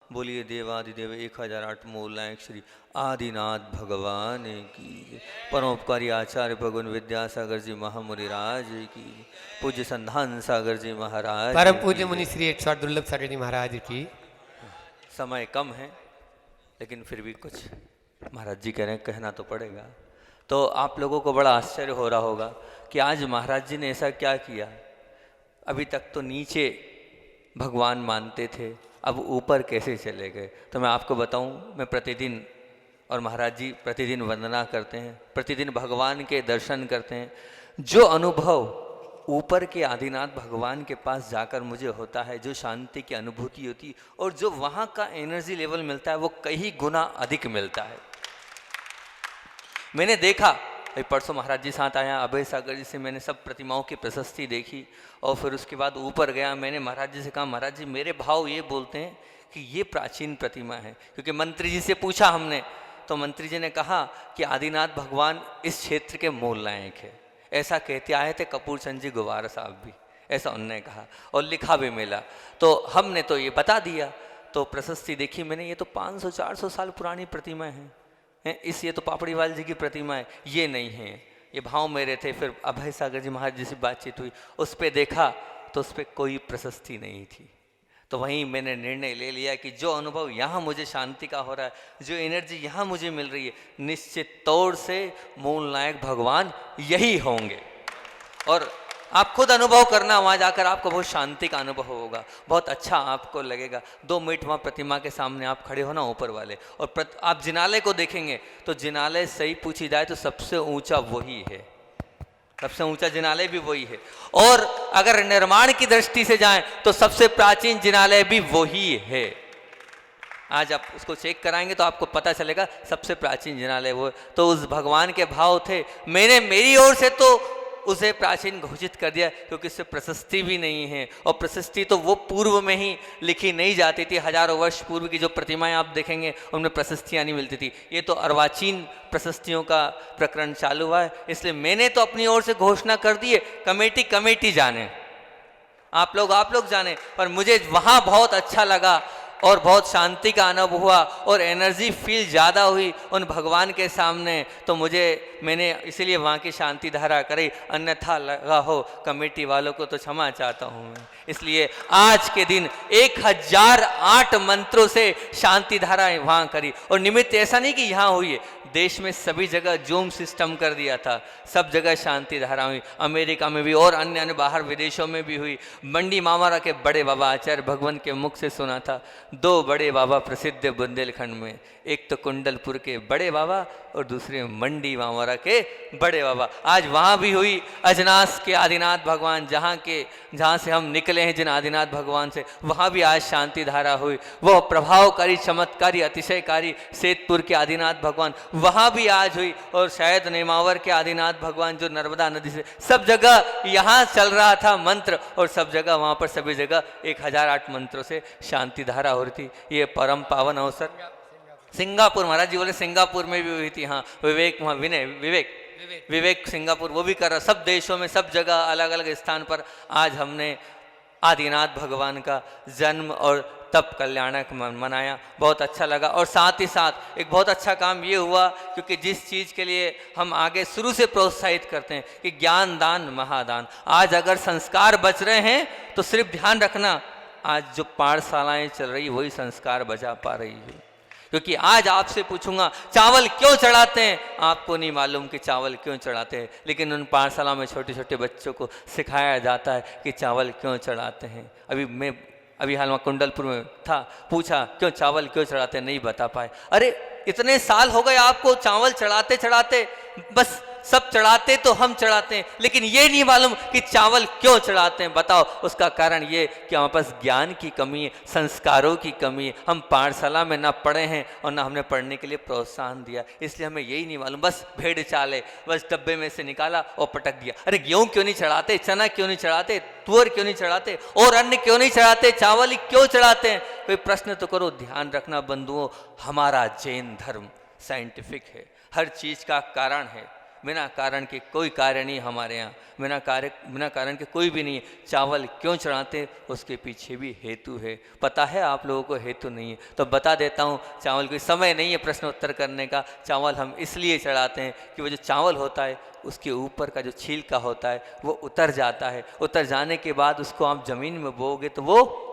बोलिए देवादिदेव 1008 मूलनायक श्री आदिनाथ भगवान की, परोपकारी आचार्य भगवान विद्यासागर जी महामुनिराज की, पूज्य संधान सागर जी महाराज, परम पूज्य मुनि श्री 108 दुर्लभ सागर जी महाराज की। समय कम है लेकिन फिर भी कुछ महाराज जी कह रहे हैं, कहना तो पड़ेगा। तो आप लोगों को बड़ा आश्चर्य हो रहा होगा कि आज महाराज जी ने ऐसा क्या किया। अभी तक तो नीचे भगवान मानते थे, अब ऊपर कैसे चले गए। तो मैं आपको बताऊं, मैं प्रतिदिन, और महाराज जी प्रतिदिन वंदना करते हैं, प्रतिदिन भगवान के दर्शन करते हैं। जो अनुभव ऊपर के आदिनाथ भगवान के पास जाकर मुझे होता है, जो शांति की अनुभूति होती है और जो वहाँ का एनर्जी लेवल मिलता है, वो कई गुना अधिक मिलता है। मैंने देखा, परसों महाराज जी साथ आया, अभय सागर जी से मैंने सब प्रतिमाओं की प्रशस्ति देखी और फिर उसके बाद ऊपर गया। मैंने महाराज जी से कहा, महाराज जी मेरे भाव ये बोलते हैं कि ये प्राचीन प्रतिमा है। क्योंकि मंत्री जी से पूछा हमने, तो मंत्री जी ने कहा कि आदिनाथ भगवान इस क्षेत्र के मूल नायक है। ऐसा कहते आए थे कपूर चंद जी गुवार साहब भी, ऐसा उन्होंने कहा और लिखा भी मिला। तो हमने तो ये बता दिया। तो प्रशस्ति देखी मैंने, ये तो 500-400 साल पुरानी प्रतिमा है। ये तो पापड़ीवाल जी की प्रतिमा है, ये नहीं है। ये भाव मेरे थे। फिर अभय सागर जी महाराज जी से बातचीत हुई, उस पर देखा तो उस पर कोई प्रशस्ति नहीं थी। तो वहीं मैंने निर्णय ले लिया कि जो अनुभव यहाँ मुझे शांति का हो रहा है, जो एनर्जी यहाँ मुझे मिल रही है, निश्चित तौर से मूल नायक भगवान यही होंगे। और आप खुद अनुभव करना, वहाँ जाकर आपको बहुत शांति का अनुभव होगा, बहुत अच्छा आपको लगेगा। 2 मिनट वहाँ प्रतिमा के सामने आप खड़े हो ना, ऊपर वाले, और आप जिनालय को देखेंगे तो जिनालय सही पूछी जाए तो सबसे ऊंचा वही है, सबसे ऊंचा जिनालय भी वही है। और अगर निर्माण की दृष्टि से जाएं तो सबसे प्राचीन जिनालय भी वही है। आज आप उसको चेक कराएंगे तो आपको पता चलेगा सबसे प्राचीन जिनालय वो। तो उस भगवान के भाव थे। मैंने मेरी ओर से तो उसे प्राचीन घोषित कर दिया, क्योंकि इससे प्रशस्ति भी नहीं है। और प्रशस्ति तो वो पूर्व में ही लिखी नहीं जाती थी। हजारों वर्ष पूर्व की जो प्रतिमाएं आप देखेंगे उनमें प्रशस्तियां नहीं मिलती थी। ये तो अर्वाचीन प्रशस्तियों का प्रकरण चालू हुआ है, इसलिए मैंने तो अपनी ओर से घोषणा कर दी है। कमेटी जाने, आप लोग जाने, पर मुझे वहाँ बहुत अच्छा लगा और बहुत शांति का अनुभव हुआ और एनर्जी फील ज़्यादा हुई उन भगवान के सामने। तो मैंने इसीलिए वहाँ की शांति धारा करी, अन्यथा लगा हो कमेटी वालों को तो क्षमा चाहता हूँ मैं। इसलिए आज के दिन 1008 मंत्रों से शांति धारा वहाँ करी। और निमित्त ऐसा नहीं कि यहाँ हुई है, देश में सभी जगह जूम सिस्टम कर दिया था, सब जगह शांति धारा हुई। अमेरिका में भी और अन्य बाहर विदेशों में भी हुई। मंडी मामारा के बड़े बाबा आचार्य भगवान के मुख से सुना था। 2 बड़े बाबा प्रसिद्ध बुंदेलखंड में, एक तो कुंडलपुर के बड़े बाबा और दूसरे मंडी मामारा के बड़े बाबा। आज वहाँ भी हुई। अजनास के आदिनाथ भगवान, जहाँ से हम निकले हैं, जिन आदिनाथ भगवान से, वहाँ भी आज शांति धारा हुई। वह प्रभावकारी, चमत्कारी, अतिशयकारी सेतपुर के आदिनाथ भगवान, वहाँ भी आज हुई। और शायद नेमावर के आदिनाथ भगवान जो नर्मदा नदी से, सब जगह यहाँ चल रहा था मंत्र, और सब जगह वहाँ पर सभी जगह 1008 मंत्रों से शांति धारा हो रही थी। ये परम पावन अवसर सिंगापुर, महाराज जी बोले सिंगापुर में भी हुई थी। हाँ, विवेक सिंगापुर वो भी कर रहा। सब देशों में, सब जगह, अलग अलग स्थान पर आज हमने आदिनाथ भगवान का जन्म और तप कल्याणक मनाया। बहुत अच्छा लगा। और साथ ही साथ एक बहुत अच्छा काम ये हुआ, क्योंकि जिस चीज़ के लिए हम आगे शुरू से प्रोत्साहित करते हैं कि ज्ञान दान महादान, आज अगर संस्कार बच रहे हैं तो सिर्फ ध्यान रखना, आज जो पाठशालाएं चल रही वही संस्कार बचा पा रही है। क्योंकि आज आपसे पूछूंगा चावल क्यों चढ़ाते हैं, आपको नहीं मालूम कि चावल क्यों चढ़ाते हैं, लेकिन उन पाठशाला में छोटे छोटे बच्चों को सिखाया जाता है कि चावल क्यों चढ़ाते हैं। अभी हाल में कुंडलपुर में था, पूछा क्यों चावल क्यों चढ़ाते हैं, नहीं बता पाए। अरे इतने साल हो गए आपको चावल चढ़ाते चढ़ाते, बस सब चढ़ाते तो हम चढ़ाते हैं, लेकिन ये नहीं मालूम कि चावल क्यों चढ़ाते हैं। बताओ, उसका कारण ये कि हमारे पास ज्ञान की कमी है, संस्कारों की कमी है। हम पाठशाला में ना पढ़े हैं और ना हमने पढ़ने के लिए प्रोत्साहन दिया, इसलिए हमें यही नहीं मालूम। बस भेड़ चाले, बस डब्बे में से निकाला और पटक दिया। अरे गेहूँ क्यों नहीं चढ़ाते, चना क्यों नहीं चढ़ाते, तुअर क्यों नहीं चढ़ाते, और अन्न क्यों नहीं चढ़ाते, चावल ही क्यों चढ़ाते हैं? कोई प्रश्न तो करो। ध्यान रखना बंधुओं, हमारा जैन धर्म साइंटिफिक है, हर चीज़ का कारण है। बिना कारण के कोई कार्य नहीं हमारे यहाँ, बिना कारण के कोई भी नहीं है। चावल क्यों चढ़ाते उसके पीछे भी हेतु है। पता है आप लोगों को हेतु नहीं है तो बता देता हूँ। चावल कोई समय नहीं है प्रश्न उत्तर करने का। चावल हम इसलिए चढ़ाते हैं कि वो जो चावल होता है उसके ऊपर का जो छिलका होता है वो उतर जाता है। उतर जाने के बाद उसको आप ज़मीन में बोओगे तो वो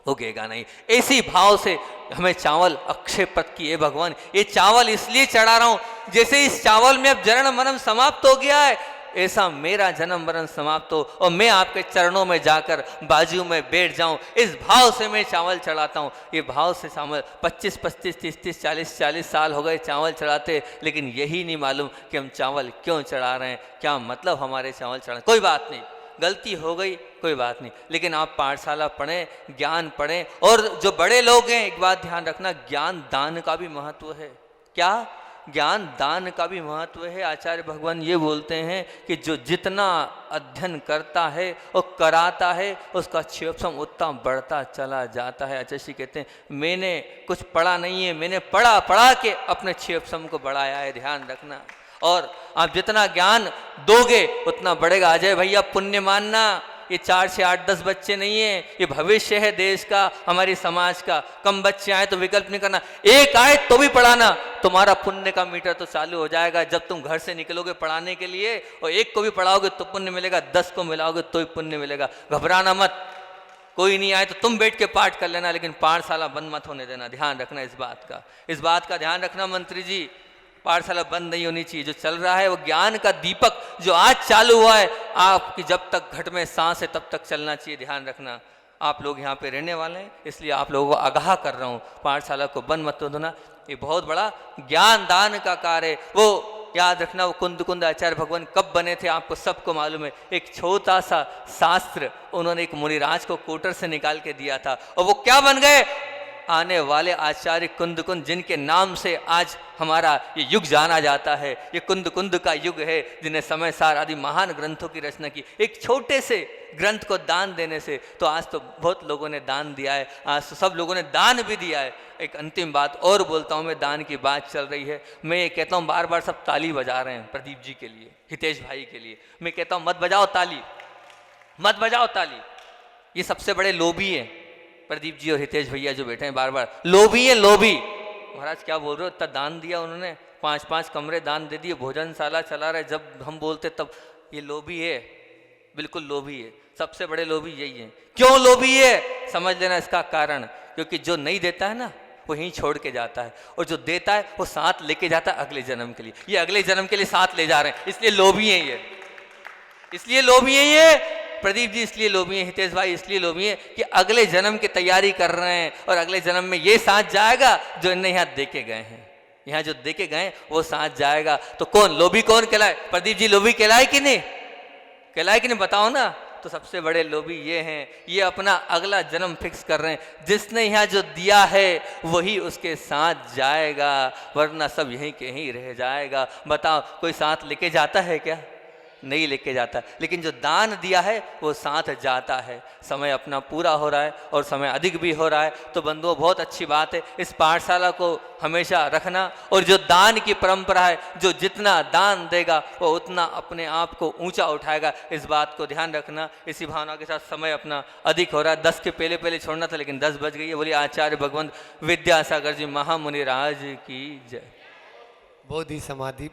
उगेगा नहीं। इसी भाव से हमें चावल अक्षय पद की, हे भगवान ये चावल इसलिए चढ़ा रहा हूँ जैसे इस चावल में अब जन्म मरण समाप्त हो गया है, ऐसा मेरा जन्म मरण समाप्त हो और मैं आपके चरणों में जाकर बाजू में बैठ जाऊं। इस भाव से मैं चावल चढ़ाता हूं। ये भाव से चावल 25, 25, 30, 30, 40 साल हो गए चावल चढ़ाते, लेकिन यही नहीं मालूम कि हम चावल क्यों चढ़ा रहे हैं, क्या मतलब हमारे चावल चढ़ाने। कोई बात नहीं, गलती हो गई कोई बात नहीं, लेकिन आप पाठशाला पढ़ें, ज्ञान पढ़ें। और जो बड़े लोग हैं एक बात ध्यान रखना, ज्ञान दान का भी महत्व है। क्या? ज्ञान दान का भी महत्व है। आचार्य भगवान ये बोलते हैं कि जो जितना अध्ययन करता है और कराता है उसका क्षेत्रफल उतना बढ़ता चला जाता है। आचार्य जी कहते हैं मैंने कुछ पढ़ा नहीं है, मैंने पढ़ा के अपने क्षेत्रफल को बढ़ाया है। ध्यान रखना। और आप जितना ज्ञान दोगे उतना बढ़ेगा। अजय भैया पुण्य मानना, ये 4 से 8, 10 बच्चे नहीं है, ये भविष्य है देश का, हमारी समाज का। कम बच्चे आए तो विकल्प नहीं करना, एक आए तो भी पढ़ाना, तुम्हारा पुण्य का मीटर तो चालू हो जाएगा। जब तुम घर से निकलोगे पढ़ाने के लिए और एक को भी पढ़ाओगे तो पुण्य मिलेगा, 10 को मिलाओगे तो ही पुण्य मिलेगा। घबराना मत, कोई नहीं आए तो तुम बैठ के पाठ कर लेना, लेकिन पाठशाला बंद मत होने देना। ध्यान रखना इस बात का ध्यान रखना मंत्री जी। पाठशाला बंद नहीं होनी चाहिए। जो चल रहा है वो ज्ञान का दीपक जो आज चालू हुआ है, आपकी जब तक घट में सांस है तब तक चलना चाहिए। ध्यान रखना। आप लोग यहाँ पे रहने वाले हैं इसलिए आप लोगों को आगाह कर रहा हूँ, पाठशाला को बंद मत होना। ये बहुत बड़ा ज्ञान दान का कार्य है। वो याद रखना, वो कुंद आचार्य भगवान कब बने थे आपको सबको मालूम है। एक छोटा सा शास्त्र उन्होंने एक मुनिराज को कोटर से निकाल के दिया था और वो क्या बन गए? आने वाले आचार्य कुंद जिनके नाम से आज हमारा ये युग जाना जाता है। ये कुंद का युग है, जिन्हें समय सार आदि महान ग्रंथों की रचना की। एक छोटे से ग्रंथ को दान देने से तो आज तो बहुत लोगों ने दान दिया है, आज तो सब लोगों ने दान भी दिया है। एक अंतिम बात और बोलता हूँ मैं, दान की बात चल रही है, मैं ये कहता हूँ बार बार सब ताली बजा रहे हैं प्रदीप जी के लिए, हितेश भाई के लिए। मैं कहता हूँ मत बजाओ ताली, मत बजाओ ताली। ये सबसे बड़े लोभी हैं प्रदीप जी और हितेश भैया जो बैठे हैं, बार बार लोभी है लोभी। महाराज क्या बोल रहे हो, इतना दान दिया उन्होंने, 5-5 कमरे दान दे दिए, भोजनशाला चला रहे, जब हम बोलते तब ये लोभी है, बिल्कुल लोभी है। सबसे बड़े लोभी यही है। क्यों लोभी है समझ लेना इसका कारण, क्योंकि जो नहीं देता है ना वो यहीं छोड़ के जाता है, और जो देता है वो साथ लेके जाता है अगले जन्म के लिए। ये अगले जन्म के लिए साथ ले जा रहे हैं, इसलिए लोभी है ये, इसलिए लोभी है ये। प्रदीप जी इसलिए लोभी हैं, हितेश भाई इसलिए लोभी हैं कि अगले जन्म की तैयारी कर रहे हैं, और अगले जन्म में ये साथ जाएगा जो इन्हें यहाँ देके गए हैं। यहाँ जो देके गए वो साथ जाएगा। तो कौन लोभी, कौन कहलाए? प्रदीप जी लोभी कहलाए कि नहीं? कहलाए कि नहीं बताओ ना। तो सबसे बड़े लोभी ये हैं, ये अपना अगला जन्म फिक्स कर रहे हैं। जिसने यहाँ जो दिया है वही उसके साथ जाएगा, वरना सब यहीं के यहीं रह जाएगा। बताओ कोई साथ लेके जाता है क्या? नहीं लेके जाता, लेकिन जो दान दिया है वो साथ जाता है। समय अपना पूरा हो रहा है और समय अधिक भी हो रहा है, तो बंधुओं बहुत अच्छी बात है इस पाठशाला को हमेशा रखना। और जो दान की परंपरा है, जो जितना दान देगा वो उतना अपने आप को ऊंचा उठाएगा, इस बात को ध्यान रखना। इसी भावना के साथ समय अपना अधिक हो रहा है, 10 के पहले छोड़ना था लेकिन 10 बज गई है। बोलिए आचार्य भगवंत विद्यासागर जी महामुनि राज की जय। बोधि समाधि